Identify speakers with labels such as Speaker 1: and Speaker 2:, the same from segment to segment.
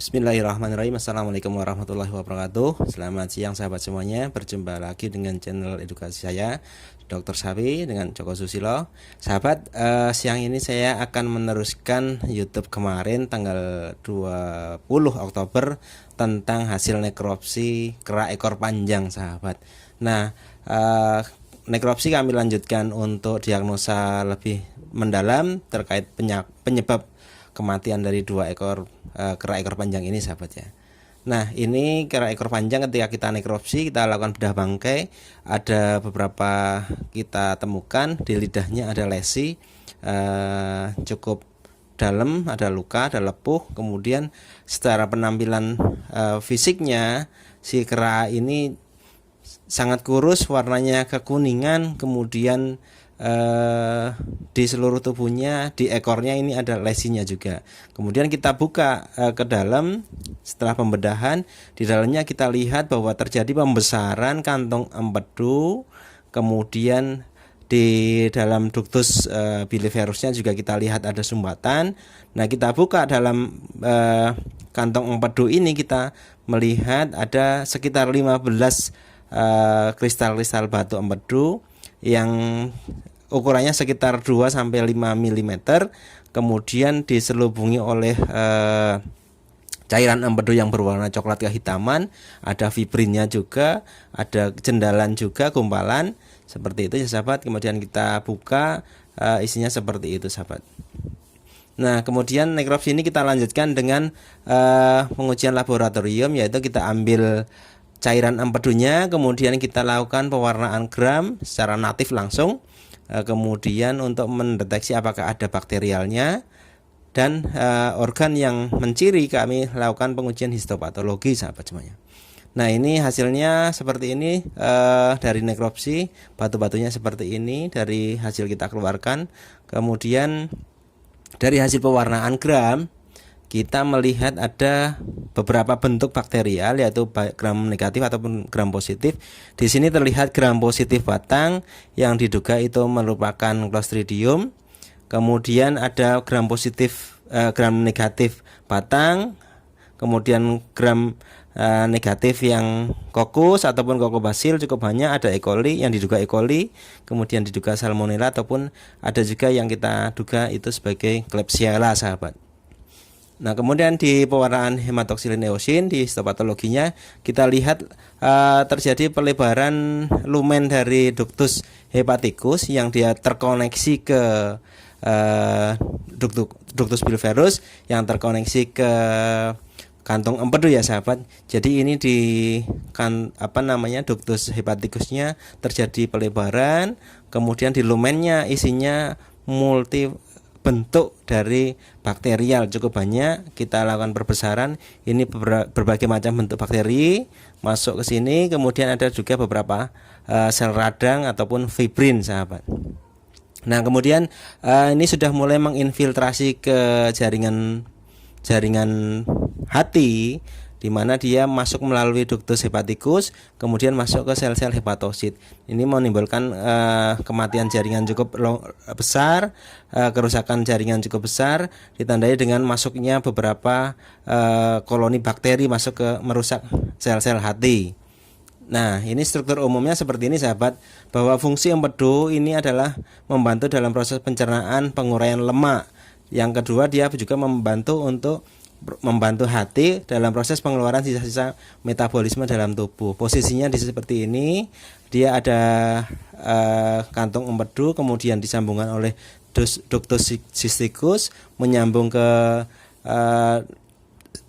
Speaker 1: Bismillahirrahmanirrahim. Assalamualaikum warahmatullahi wabarakatuh. Selamat siang sahabat semuanya. Berjumpa lagi dengan channel edukasi saya, Dr. Sapi dengan Joko Susilo. Sahabat, siang ini saya akan meneruskan YouTube kemarin tanggal 20 Oktober tentang hasil nekropsi kerak ekor panjang, sahabat. Nah, nekropsi kami lanjutkan untuk diagnosa lebih mendalam terkait penyebab kematian dari dua ekor kerak ekor panjang ini, sahabat ya. Nah, ini kerak ekor panjang ketika kita nekropsi, kita lakukan bedah bangkai, ada beberapa kita temukan di lidahnya ada lesi cukup dalam, ada luka, ada lepuh. Kemudian secara penampilan fisiknya si kerak ini sangat kurus, warnanya kekuningan, kemudian di seluruh tubuhnya, di ekornya ini ada lesinya juga. Kemudian kita buka ke dalam setelah pembedahan, di dalamnya kita lihat bahwa terjadi pembesaran kantong empedu, kemudian di dalam ductus biliferusnya juga kita lihat ada sumbatan. Nah, kita buka dalam kantong empedu ini, kita melihat ada sekitar 15 kristal-kristal batu empedu yang ukurannya sekitar 2-5 mm, kemudian diselubungi oleh cairan empedu yang berwarna coklat kehitaman, ada fibrinnya juga, ada jendalan juga, gumpalan seperti itu ya sahabat. Kemudian kita buka, isinya seperti itu sahabat. Nah, kemudian nekropsi ini kita lanjutkan dengan pengujian laboratorium, yaitu kita ambil cairan empedunya, kemudian kita lakukan pewarnaan gram secara natif langsung, kemudian untuk mendeteksi apakah ada bakterialnya, dan organ yang menciri kami lakukan pengujian histopatologi, sahabat semuanya. Nah, ini hasilnya seperti ini, dari nekropsi batu-batunya seperti ini dari hasil kita keluarkan. Kemudian dari hasil pewarnaan gram kita melihat ada beberapa bentuk bakterial, yaitu gram negatif ataupun gram positif. Di sini terlihat gram positif batang yang diduga itu merupakan Clostridium. Kemudian ada gram positif, gram negatif batang. Kemudian gram negatif yang kokus ataupun kokobacil cukup banyak, ada E. coli yang diduga E. coli, kemudian diduga salmonella, ataupun ada juga yang kita duga itu sebagai Klebsiella, sahabat. Nah, kemudian di pewarnaan hematoksilin eosin, di histopatologinya kita lihat terjadi pelebaran lumen dari ductus hepaticus yang dia terkoneksi ke ductus biliferus yang terkoneksi ke kantong empedu ya sahabat. Jadi ini di ductus hepaticusnya terjadi pelebaran, kemudian di lumennya isinya multi bentuk dari bakterial cukup banyak. Kita lakukan perbesaran, ini berbagai macam bentuk bakteri masuk ke sini. Kemudian ada juga beberapa sel radang ataupun fibrin, sahabat. Nah, kemudian ini sudah mulai menginfiltrasi ke jaringan hati, di mana dia masuk melalui ductus hepaticus, kemudian masuk ke sel-sel hepatosit. Ini menimbulkan kematian jaringan cukup besar, kerusakan jaringan cukup besar, ditandai dengan masuknya beberapa koloni bakteri masuk ke merusak sel-sel hati. Nah, ini struktur umumnya seperti ini, sahabat, bahwa fungsi empedu ini adalah membantu dalam proses pencernaan, penguraian lemak. Yang kedua, dia juga membantu hati dalam proses pengeluaran sisa-sisa metabolisme dalam tubuh. Posisinya seperti ini, dia ada kantong empedu, kemudian disambungkan oleh ductus cysticus, menyambung ke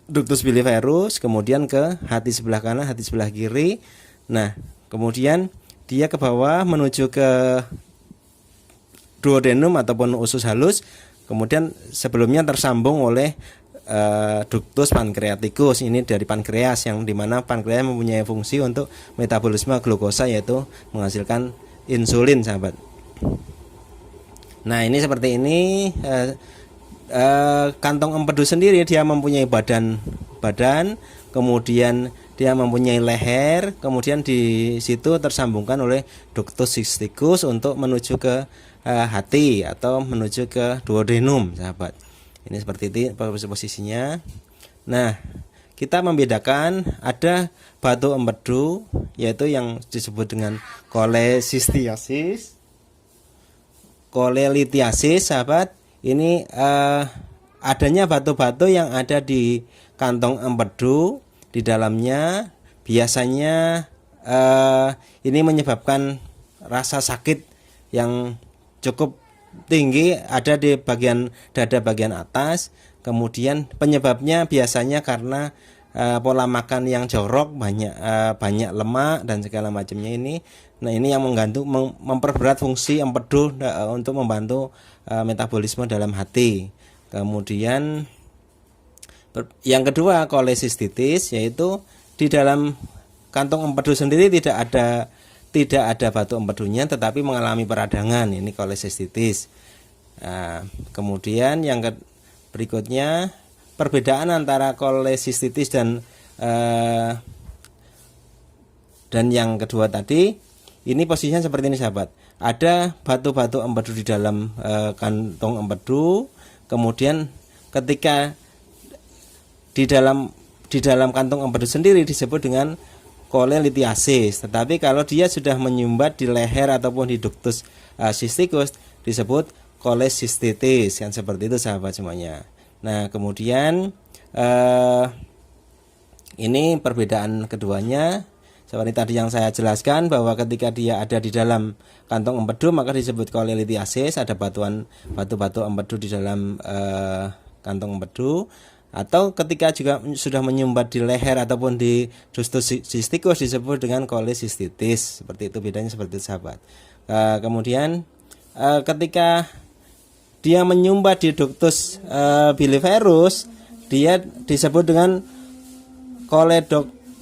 Speaker 1: ductus biliferus, kemudian ke hati sebelah kanan, hati sebelah kiri. Nah, kemudian dia ke bawah menuju ke duodenum ataupun usus halus, kemudian sebelumnya tersambung oleh ductus pankreaticus, ini dari pankreas, yang dimana pankreas mempunyai fungsi untuk metabolisme glukosa, yaitu menghasilkan insulin, sahabat. Nah, ini seperti ini. Kantong empedu sendiri dia mempunyai badan, kemudian dia mempunyai leher, kemudian di situ tersambungkan oleh ductus cysticus untuk menuju ke hati atau menuju ke duodenum, sahabat. Ini seperti itu posisinya. Nah, kita membedakan ada batu empedu yaitu yang disebut dengan kolesistiosis, kolelithiasis, sahabat. Ini adanya batu-batu yang ada di kantong empedu di dalamnya. Biasanya ini menyebabkan rasa sakit yang cukup tinggi ada di bagian dada bagian atas. Kemudian penyebabnya biasanya karena pola makan yang jorok, banyak lemak dan segala macamnya ini. Nah, ini yang memperberat fungsi empedu untuk membantu metabolisme dalam hati. Kemudian yang kedua kolesistitis, yaitu di dalam kantong empedu sendiri tidak ada batu empedunya tetapi mengalami peradangan, ini kolesistitis. Kemudian yang berikutnya perbedaan antara kolesistitis dan yang kedua tadi, ini posisinya seperti ini, sahabat. Ada batu-batu empedu di dalam kantong empedu. Kemudian ketika di dalam kantong empedu sendiri disebut dengan kolelithiasis. Tetapi kalau dia sudah menyumbat di leher ataupun di ductus cysticus disebut kolesistitis, kan seperti itu, sahabat semuanya. Nah, kemudian ini perbedaan keduanya seperti tadi yang saya jelaskan, bahwa ketika dia ada di dalam kantong empedu maka disebut kolelithiasis, ada batu-batu empedu di dalam kantong empedu. Atau ketika juga sudah menyumbat di leher ataupun di ductus cysticus disebut dengan kolesistitis. Seperti itu, bedanya seperti itu, sahabat. Kemudian ketika dia menyumbat di ductus biliferus, dia disebut dengan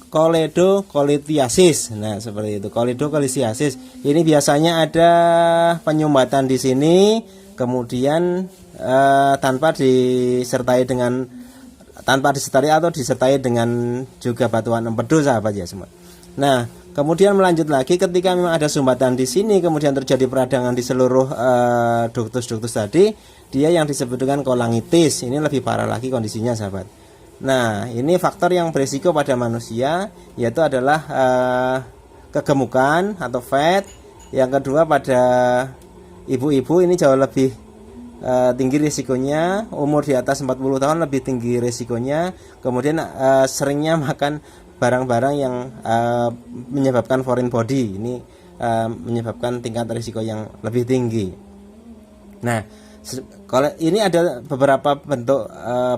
Speaker 1: koledocholithiasis. Nah, seperti itu, koledocholithiasis. Ini biasanya ada penyumbatan di sini, kemudian tanpa disertai atau disertai dengan juga batuan empedu, sahabat ya semua. Nah, kemudian melanjut lagi, ketika memang ada sumbatan di sini kemudian terjadi peradangan di seluruh ductus tadi, dia yang disebut dengan kolangitis. Ini lebih parah lagi kondisinya, sahabat. Nah, ini faktor yang berisiko pada manusia, yaitu adalah kegemukan atau fat. Yang kedua, pada ibu-ibu ini jauh lebih tinggi risikonya, umur di atas 40 tahun lebih tinggi risikonya. Kemudian seringnya makan barang-barang yang menyebabkan foreign body, ini menyebabkan tingkat risiko yang lebih tinggi. Nah, kalau ini ada beberapa bentuk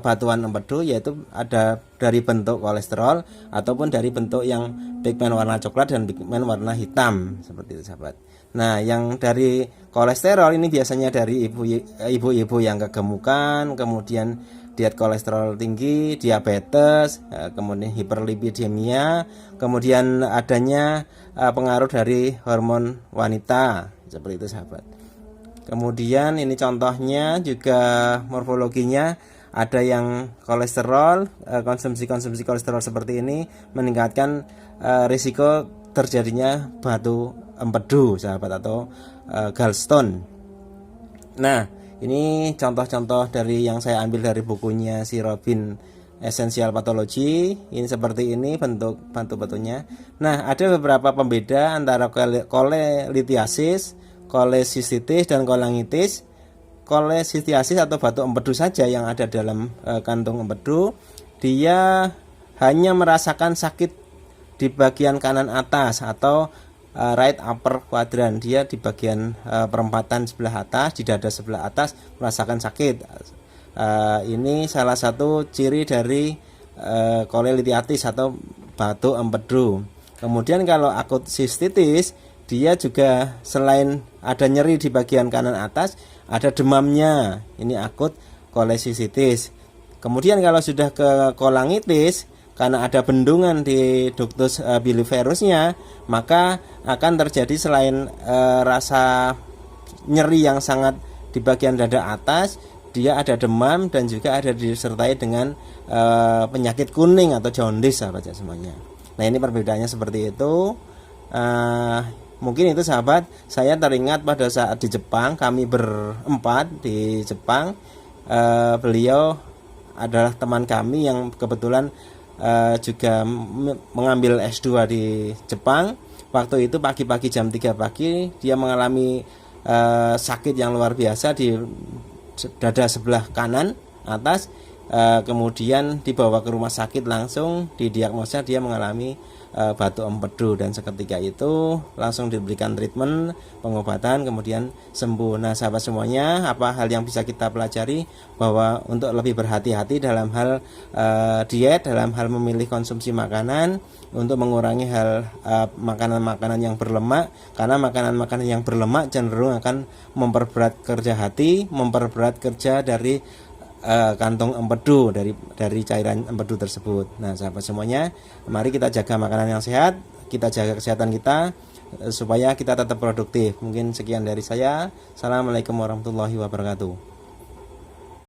Speaker 1: batuan empedu, yaitu ada dari bentuk kolesterol ataupun dari bentuk yang pigmen warna coklat dan pigmen warna hitam, seperti itu, sahabat. Nah, yang dari kolesterol ini biasanya dari ibu-ibu yang kegemukan, kemudian diet kolesterol tinggi, diabetes, kemudian hiperlipidemia, kemudian adanya pengaruh dari hormon wanita, seperti itu, sahabat. Kemudian ini contohnya juga morfologinya, ada yang kolesterol, konsumsi kolesterol seperti ini meningkatkan risiko terjadinya batu empedu, sahabat, atau gallstone. Nah, ini contoh-contoh dari yang saya ambil dari bukunya si Robin, Essential Pathology. Ini seperti ini bentuk batu-batunya. Nah, ada beberapa pembeda antara kolelithiasis, kolesistitis dan kolangitis. Kolesistiasis atau batu empedu saja yang ada dalam kantung empedu, dia hanya merasakan sakit di bagian kanan atas atau right upper quadrant. Dia di bagian perempatan sebelah atas, di dada sebelah atas merasakan sakit. Ini salah satu ciri dari kolelithiasis atau batu empedu. Kemudian kalau akut sistitis, dia juga selain ada nyeri di bagian kanan atas, ada demamnya. Ini akut kolesistitis. Kemudian kalau sudah ke kolangitis, karena ada bendungan di ductus biliferusnya, maka akan terjadi selain rasa nyeri yang sangat di bagian dada atas, dia ada demam dan juga ada disertai dengan penyakit kuning atau jaundice, sahabat semuanya. Nah, ini perbedaannya seperti itu. Mungkin itu, sahabat. Saya teringat pada saat di Jepang, kami berempat di Jepang, beliau adalah teman kami yang kebetulan juga mengambil S2 di Jepang. Waktu itu pagi-pagi jam 3 pagi dia mengalami sakit yang luar biasa di dada sebelah kanan atas. Kemudian dibawa ke rumah sakit, langsung didiagnosa dia mengalami batuk empedu, dan seketika itu langsung diberikan treatment, pengobatan, kemudian sembuh. Nah sahabat semuanya, apa hal yang bisa kita pelajari? Bahwa untuk lebih berhati-hati dalam hal diet, dalam hal memilih konsumsi makanan, untuk mengurangi hal makanan-makanan yang berlemak, karena makanan-makanan yang berlemak cenderung akan memperberat kerja hati, memperberat kerja dari kantong empedu, dari cairan empedu tersebut. Nah sahabat semuanya, mari kita jaga makanan yang sehat, kita jaga kesehatan kita supaya kita tetap produktif. Mungkin sekian dari saya. Assalamualaikum warahmatullahi wabarakatuh.